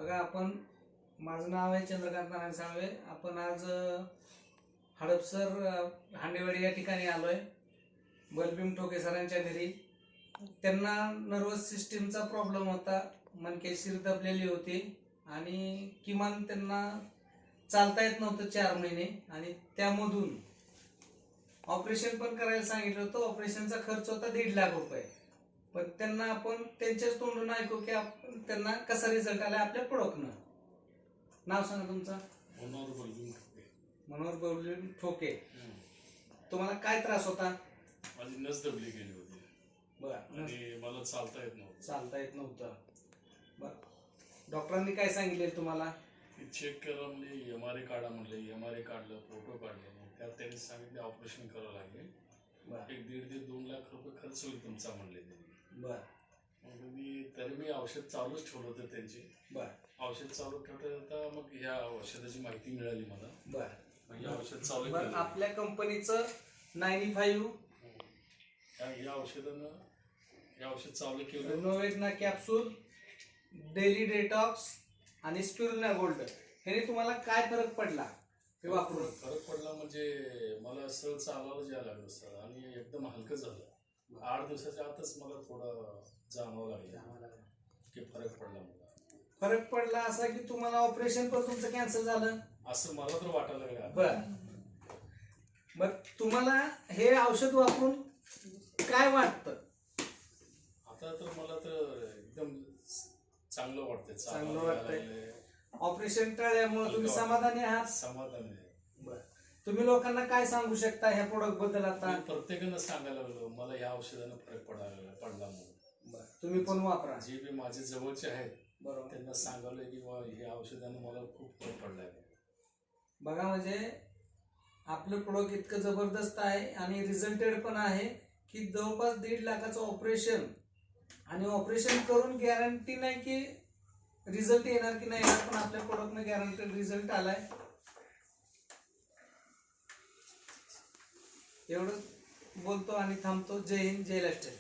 बघा आपण, माझं नाव आहे चंद्रकांत नारायण साळवे. आपण आज हडपसर हांडेवाडी या ठिकाणी आलोय बलभीम ठोके सरांच्या घरी. त्यांना नर्वस सिस्टीमचा प्रॉब्लेम होता, मणके शिर दबलेली होती आणि किमान त्यांना चालता येत नव्हतं 4 महिने आणि त्यामधून ऑपरेशन पण करायला सांगितलं होतं. ऑपरेशनचा खर्च होता 1.5 लाख रुपये. पण त्यांना आपण त्यांच्याच तोंडून ऐकू की आपण त्यांना कसा रिझल्ट आला आपल्या प्रोडक्टनं. नाव सांगा तुमचं? मनोहर बलभीम ठोके. तुम्हाला काय त्रास होता? माझी नस दबली गेली होती. बरं. आणि मला चालता येत नव्हतं. बरं. डॉक्टरांनी काय सांगितले तुम्हाला? चेक करा म्हणजे MRI काढा म्हणले. MRI काढलं, फोटो काढले. त्यात त्यांनी सांगितले ऑपरेशन करावं लागेल. 1.5-2 लाख रुपये खर्च होईल तुमचा म्हणले त्यांनी. बरं. तरी मी औषध चालूच ठेवलं होतं त्यांची. बरं. औषध चालू ठेवता मग ह्या औषधाची माहिती मिळाली मला. बरं. हे औषध चालू केलं. आपल्या कंपनीचं 95 या औषध चालू केलं. नोवेटना कॅप्सूल, डेली डेटॉक्स आणि स्पिरुलिना गोल्ड. ह्याने तुम्हाला काय फरक पडला हे वापरून? फरक पडला म्हणजे मला सरळ चालायला जायला लागलं सर आणि एकदम हलकं झालं. 8 दिवसाच्या आतच मला थोडं जाणवं लागलं की फरक पडला. मला फरक पडला असा की तुम्हाला ऑपरेशन पण तुमचं कॅन्सल झालं असं मला तर वाटायला लागलं. बरं. तुम्हाला हे औषध वापरून काय वाटतं? आता तर मला तर एकदम चांगलं वाटतंय. चांगलं वाटतंय. ऑपरेशन टाळल्यामुळे तुम्ही समाधानी आहात? समाधानी आहे. बरं. तुम्ही लोकांना काय सांगू शकता ह्या प्रोडक्ट बद्दल? आता प्रत्येकानं सांगायला लागलो मला या औषधानं फरक पडला म्हणून. तुम्ही पण वापरा. जे बी माझे जवळचे आहेत बरोबर, त्यांना सांगावलं की ह्या औषधानं मला खूप फरक पडलाय. बघा म्हणजे आपलं प्रोडक्ट इतकं जबरदस्त आहे आणि रिझल्टेड पण आहे की जवळपास 1.5 लाखाचं ऑपरेशन, आणि ऑपरेशन करून गॅरंटी नाही की रिझल्ट येणार की नाही येणार, पण आपल्या प्रोडक्टने गॅरंटेड रिझल्ट आलाय. एवढं बोलतो आणि थांबतो. जय हिंद, जय लाईफस्टाईल.